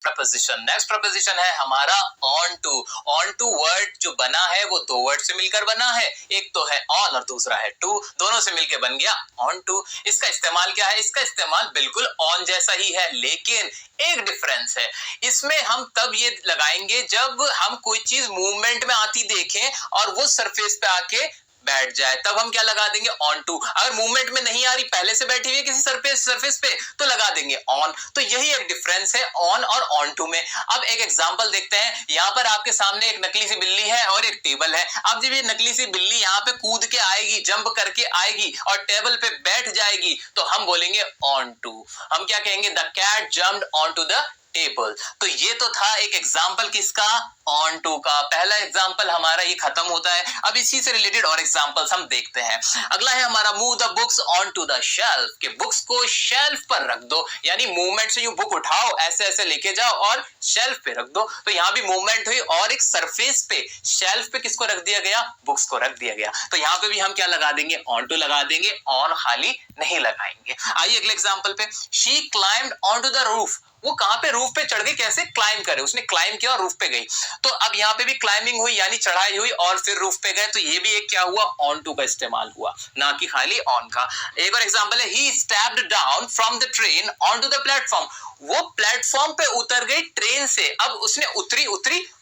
Preposition. Next proposition है हमारा on to. On to word जो बना है वो दो वर्ड से मिलकर बना है, एक तो है ऑन और दूसरा है टू, दोनों से मिलकर बन गया ऑन टू। इसका इस्तेमाल क्या है? इसका इस्तेमाल बिल्कुल ऑन जैसा ही है, लेकिन एक डिफरेंस है। इसमें हम तब ये लगाएंगे जब हम कोई चीज मूवमेंट में आती देखें और वो सरफेस पे आके बैठ जाए, तब हम क्या लगा देंगे? On to. अगर मूवमेंट में नहीं आ रही, पहले से बैठी हुई है किसी सरफेस पे, तो लगा देंगे ऑन। तो यही एक डिफरेंस है ऑन और ऑन टू में। अब एक एग्जांपल देखते हैं। यहाँ पर आपके सामने एक नकली सी बिल्ली है और एक टेबल है। अब जब ये नकली सी बिल्ली यहाँ पे कूद के आएगी, जंप करके आएगी और टेबल पे बैठ जाएगी, तो हम बोलेंगे ऑन टू। हम क्या कहेंगे? The cat jumped on to the table. तो ये तो था एक एग्जाम्पल किसका? ऑन टू का। पहला एग्जाम्पल हमारा ये खत्म होता है। अब इसी से रिलेटेड और एग्जाम्पल्स हम देखते हैं। अगला है हमारा move the books on to the shelf, कि बुक्स को शेल्फ पर रख दो, यानी मूवमेंट से यूं बुक उठाओ, ऐसे ऐसे लेके जाओ और शेल्फ पे रख दो। तो यहाँ भी मूवमेंट हुई और एक सरफेस पे, शेल्फ पे किसको रख दिया गया? बुक्स को रख दिया गया। तो यहाँ पे भी हम क्या लगा देंगे? ऑन टू लगा देंगे, ऑन खाली नहीं लगाएंगे। आइए अगले एग्जाम्पल पे। She climbed on to the roof. वो कहां पे? रूफ पे चढ़ गई। कैसे? क्लाइम करे, उसने क्लाइम किया और रूफ पे गई। तो अब यहाँ पे भी क्लाइंबिंग हुई, यानी चढ़ाई हुई और फिर रूफ पे गए। तो ये भी एक क्या हुआ? ऑन टू का इस्तेमाल हुआ, ना कि खाली ऑन का। एक और एग्जांपल है, he stepped down from the train on to the platform. वो प्लेटफॉर्म पे उतर गई ट्रेन से। अब उसने उतरी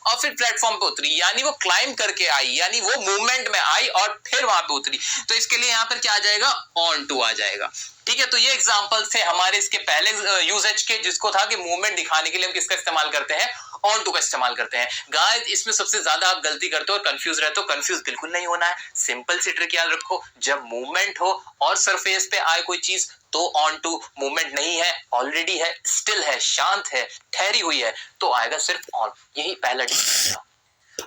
और फिर प्लेटफॉर्म पे उतरी, यानी वो क्लाइम करके आई, यानी वो मूवमेंट में आई और फिर वहां पे उतरी। तो इसके लिए यहाँ पर क्या आ जाएगा? ऑन टू आ जाएगा। ठीक है, तो ये एग्जांपल थे हमारे इसके पहले यूजेज के, जिसको था कि मूवमेंट दिखाने के लिए हम किसका इस्तेमाल करते हैं? ऑन टू का इस्तेमाल करते हैं। गाइस, इसमें सबसे ज्यादा आप गलती करते हो और कंफ्यूज रहते हो। कंफ्यूज बिल्कुल नहीं होना है। सिंपल सी ट्रिक याद रखो, जब मूवमेंट हो और सरफेस पे आए कोई चीज, तो ऑन टू। मूवमेंट नहीं है, ऑलरेडी है, स्टिल है, शांत है, ठहरी हुई है, तो आएगा सिर्फ ऑन। यही पहला डिफरेंस था।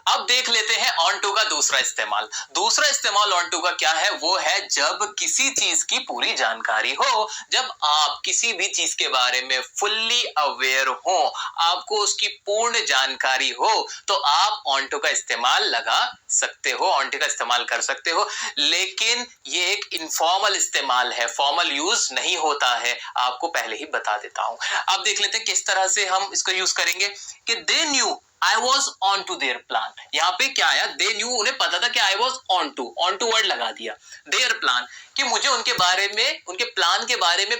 अब देख लेते हैं ऑन टू का दूसरा इस्तेमाल। दूसरा इस्तेमाल ऑन टू का क्या है? वो है जब किसी चीज की पूरी जानकारी हो, जब आप किसी भी चीज के बारे में फुल्ली अवेयर हो, आपको उसकी पूर्ण जानकारी हो, तो आप ऑन टू का इस्तेमाल लगा सकते हो, ऑन टू का इस्तेमाल कर सकते हो। लेकिन ये एक इनफॉर्मल इस्तेमाल है, फॉर्मल यूज नहीं होता है, आपको पहले ही बता देता हूं। अब देख लेते हैं किस तरह से हम इसको यूज करेंगे। कि they knew I was on to their plan। यहाँ पे क्या आया? they knew, उन्हें पता था कि I was on to word लगा दिया। their plan, कि मुझे उनके बारे में, उनके प्लान के बारे में